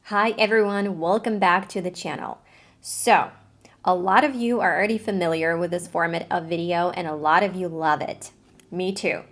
Hi everyone, welcome back to the channel. So, a lot of you are already familiar with this format of video and a lot of you love it. Me too.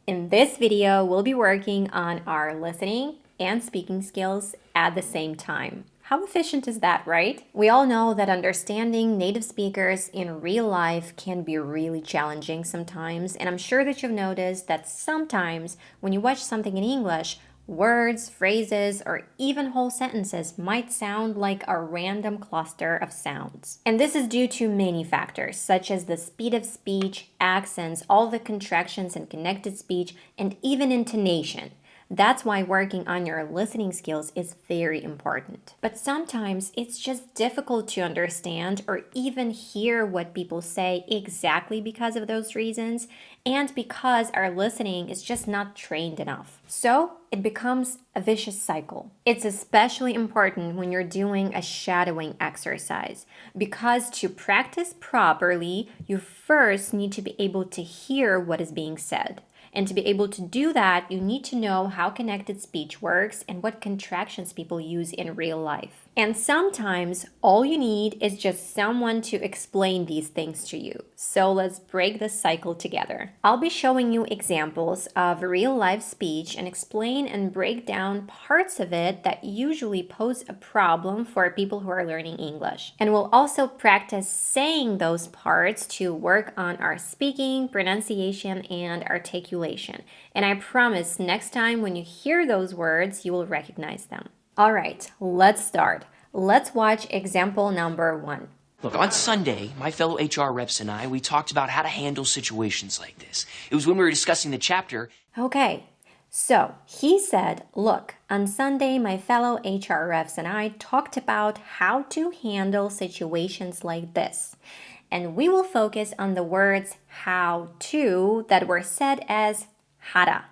In this video, we'll be working on our listening and speaking skills at the same time. How efficient is that, right? We all know that understanding native speakers in real life can be really challenging sometimes, and I'm sure that you've noticed that sometimes when you watch something in English, words, phrases, or even whole sentences might sound like a random cluster of sounds. And this is due to many factors, such as the speed of speech, accents, all the contractions and connected speech, and even intonation. That's why working on your listening skills is very important. But sometimes it's just difficult to understand or even hear what people say exactly because of those reasons and because our listening is just not trained enough. So it becomes a vicious cycle. It's especially important when you're doing a shadowing exercise because to practice properly, you first need to be able to hear what is being said. And to be able to do that, you need to know how connected speech works and what contractions people use in real life. And sometimes all you need is just someone to explain these things to you. So let's break this cycle together. I'll be showing you examples of real life speech and explain and break down parts of it that usually pose a problem for people who are learning English. And we'll also practice saying those parts to work on our speaking, pronunciation, and articulation. And I promise next time when you hear those words, you will recognize them. All right, let's start. Let's watch example number 1. Look, on Sunday, my fellow HR reps and we talked about how to handle situations like this. It was when we were discussing the chapter. Okay, so he said, look, on Sunday, my fellow HR reps and I talked about how to handle situations like this. And we will focus on the words how to that were said as hara.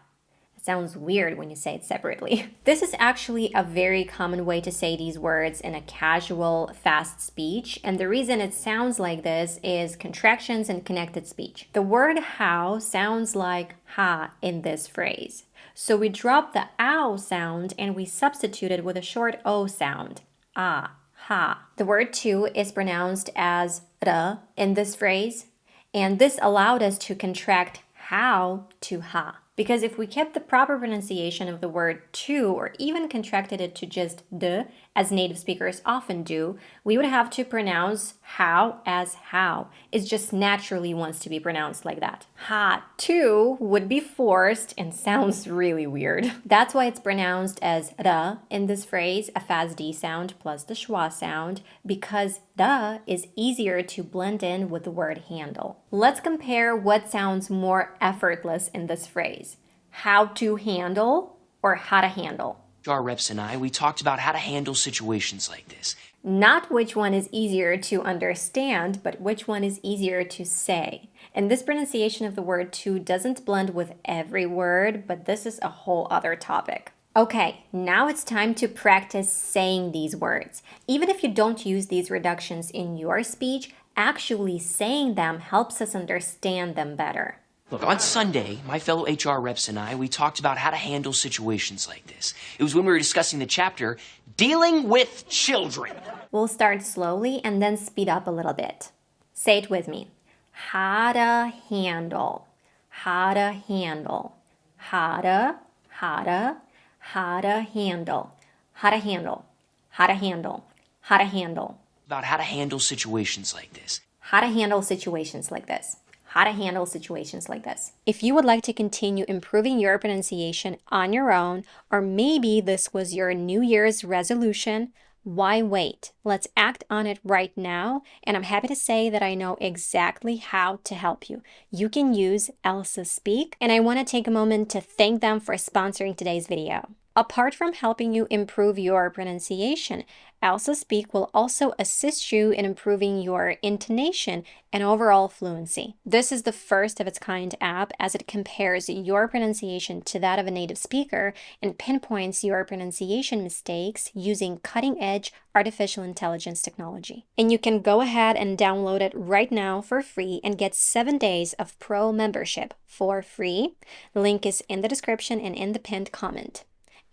Sounds weird when you say it separately. This is actually a very common way to say these words in a casual, fast speech, and the reason it sounds like this is contractions and connected speech. The word how sounds like ha in this phrase. So we drop the ow sound and we substitute it with a short o sound. Ah, ha. The word to is pronounced as r in this phrase, and this allowed us to contract how to ha. Because if we kept the proper pronunciation of the word to or even contracted it to just de, as native speakers often do, we would have to pronounce how as how. It just naturally wants to be pronounced like that. Ha to would be forced and sounds really weird. That's why it's pronounced as ra in this phrase, a fast D sound plus the schwa sound, because da is easier to blend in with the word handle. Let's compare what sounds more effortless in this phrase. How to handle or how to handle. HR reps and we talked about how to handle situations like this. Not which one is easier to understand, but which one is easier to say. And this pronunciation of the word to doesn't blend with every word, but this is a whole other topic. Okay, now it's time to practice saying these words. Even if you don't use these reductions in your speech, actually saying them helps us understand them better. Look, on Sunday, my fellow HR reps and we talked about how to handle situations like this. It was when we were discussing the chapter, Dealing with Children. We'll start slowly and then speed up a little bit. Say it with me. How to handle. How to handle. How to handle. How to handle. How to handle. How to handle. About how to handle situations like this. How to handle situations like this. How to handle situations like this. If you would like to continue improving your pronunciation on your own, or maybe this was your New Year's resolution, why wait? Let's act on it right now, and I'm happy to say that I know exactly how to help you. You can use Elsa Speak, and I want to take a moment to thank them for sponsoring today's video. Apart from helping you improve your pronunciation, Elsa Speak will also assist you in improving your intonation and overall fluency. This is the first of its kind app as it compares your pronunciation to that of a native speaker and pinpoints your pronunciation mistakes using cutting-edge artificial intelligence technology. And you can go ahead and download it right now for free and get 7 days of pro membership for free. The link is in the description and in the pinned comment.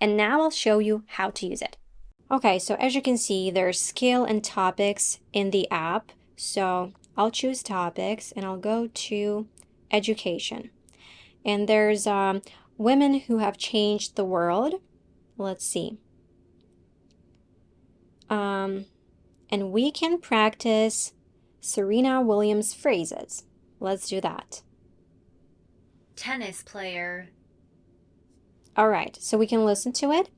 And now I'll show you how to use it. Okay, so as you can see, there's skill and topics in the app. So I'll choose topics and I'll go to education. And there's women who have changed the world. Let's see. And we can practice Serena Williams phrases. Let's do that. Tennis player. All right, so we can listen to it.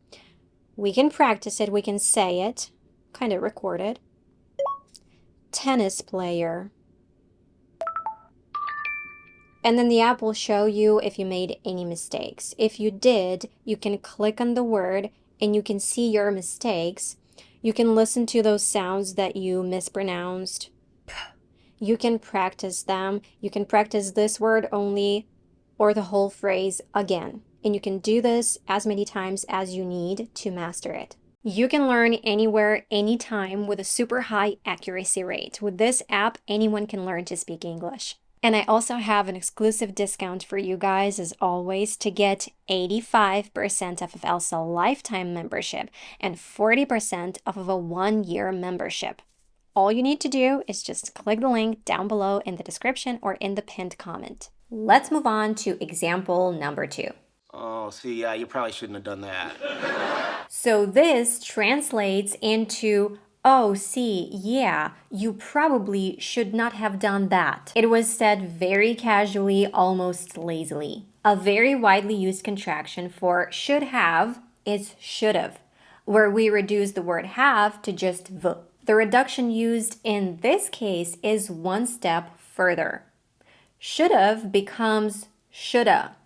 We can practice it. We can say it, kind of record it. Tennis player. And then the app will show you if you made any mistakes. If you did, you can click on the word and you can see your mistakes. You can listen to those sounds that you mispronounced. You can practice them. You can practice this word only or the whole phrase again. And you can do this as many times as you need to master it. You can learn anywhere, anytime with a super high accuracy rate. With this app, anyone can learn to speak English. And I also have an exclusive discount for you guys, as always, to get 85% off of Elsa lifetime membership and 40% off of a 1-year membership. All you need to do is just click the link down below in the description or in the pinned comment. Let's move on to example number 2. Oh, see, yeah, you probably shouldn't have done that. So this translates into, oh, see, yeah, you probably should not have done that. It was said very casually, almost lazily. A very widely used contraction for should have is should've, where we reduce the word have to just v. The reduction used in this case is one step further. Should've becomes shoulda.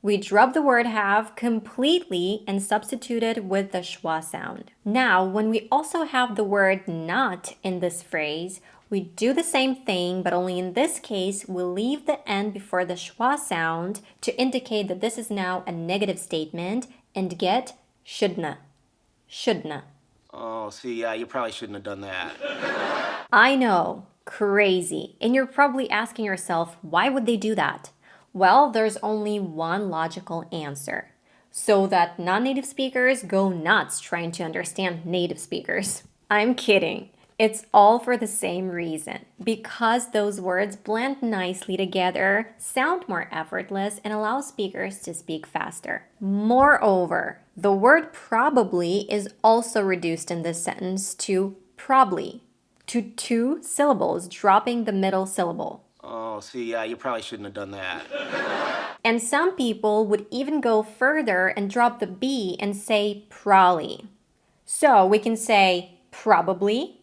We drop the word have completely and substitute it with the schwa sound. Now, when we also have the word not in this phrase, we do the same thing, but only in this case, we leave the N before the schwa sound to indicate that this is now a negative statement and get shouldna. Shouldna. Oh, see, yeah, you probably shouldn't have done that. I know, crazy. And you're probably asking yourself, why would they do that? Well, there's only one logical answer. So that non-native speakers go nuts trying to understand native speakers. I'm kidding. It's all for the same reason. Because those words blend nicely together, sound more effortless, and allow speakers to speak faster. Moreover, the word probably is also reduced in this sentence to probably, to 2 syllables, dropping the middle syllable. Oh, see, yeah, you probably shouldn't have done that. And some people would even go further and drop the B and say probably. So we can say probably,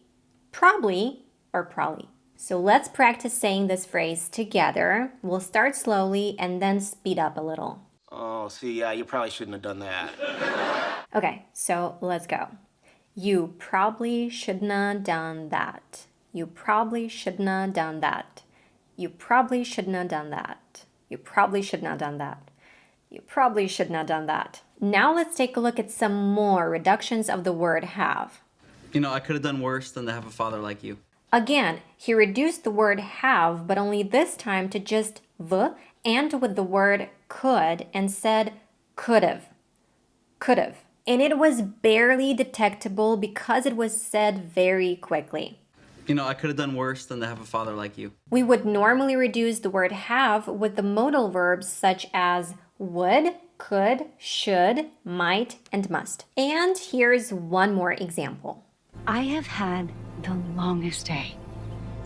probably, or probably. So let's practice saying this phrase together. We'll start slowly and then speed up a little. Oh, see, yeah, you probably shouldn't have done that. Okay, so let's go. You probably shouldn't have done that. You probably shouldn't have done that. You probably shouldn't have done that. You probably shouldn't have done that. You probably shouldn't have done that. Now let's take a look at some more reductions of the word have. You know, I could have done worse than to have a father like you. Again, he reduced the word have, but only this time to just v and with the word could and said could've. Could've. And it was barely detectable because it was said very quickly. You know, I could have done worse than to have a father like you. We would normally reduce the word have with the modal verbs such as would, could, should, might, and must. And here's one more example. I have had the longest day.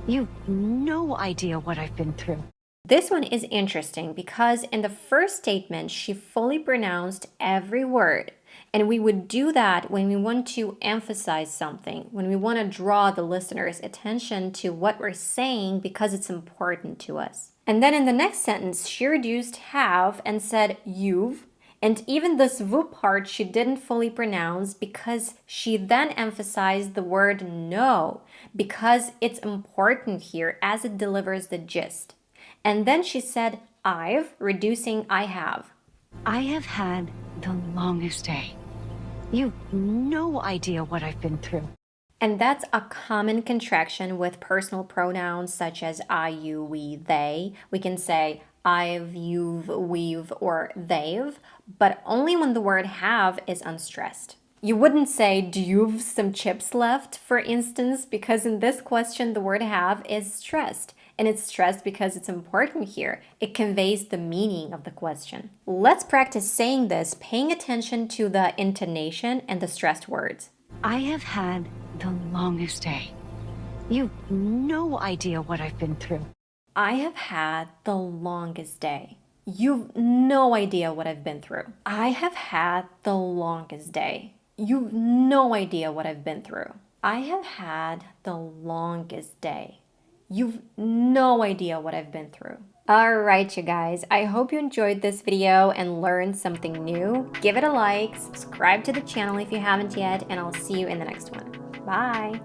You've no idea what I've been through. This one is interesting because in the first statement, she fully pronounced every word. And we would do that when we want to emphasize something, when we want to draw the listener's attention to what we're saying because it's important to us. And then in the next sentence, she reduced have and said you've. And even this v part she didn't fully pronounce because she then emphasized the word no, because it's important here as it delivers the gist. And then she said I've, reducing I have. I have had the longest day. You've no idea what I've been through. And that's a common contraction with personal pronouns such as I, you, we, they. We can say I've, you've, we've, or they've, but only when the word have is unstressed. You wouldn't say, do you've some chips left, for instance, because in this question, the word have is stressed. And it's stressed because it's important here. It conveys the meaning of the question. Let's practice saying this, paying attention to the intonation and the stressed words. I have had the longest day. You've no idea what I've been through. I have had the longest day. You've no idea what I've been through. I have had the longest day. You've no idea what I've been through. I have had the longest day. You've no idea what I've been through. All right, you guys, I hope you enjoyed this video and learned something new. Give it a like, subscribe to the channel if you haven't yet, and I'll see you in the next one. Bye.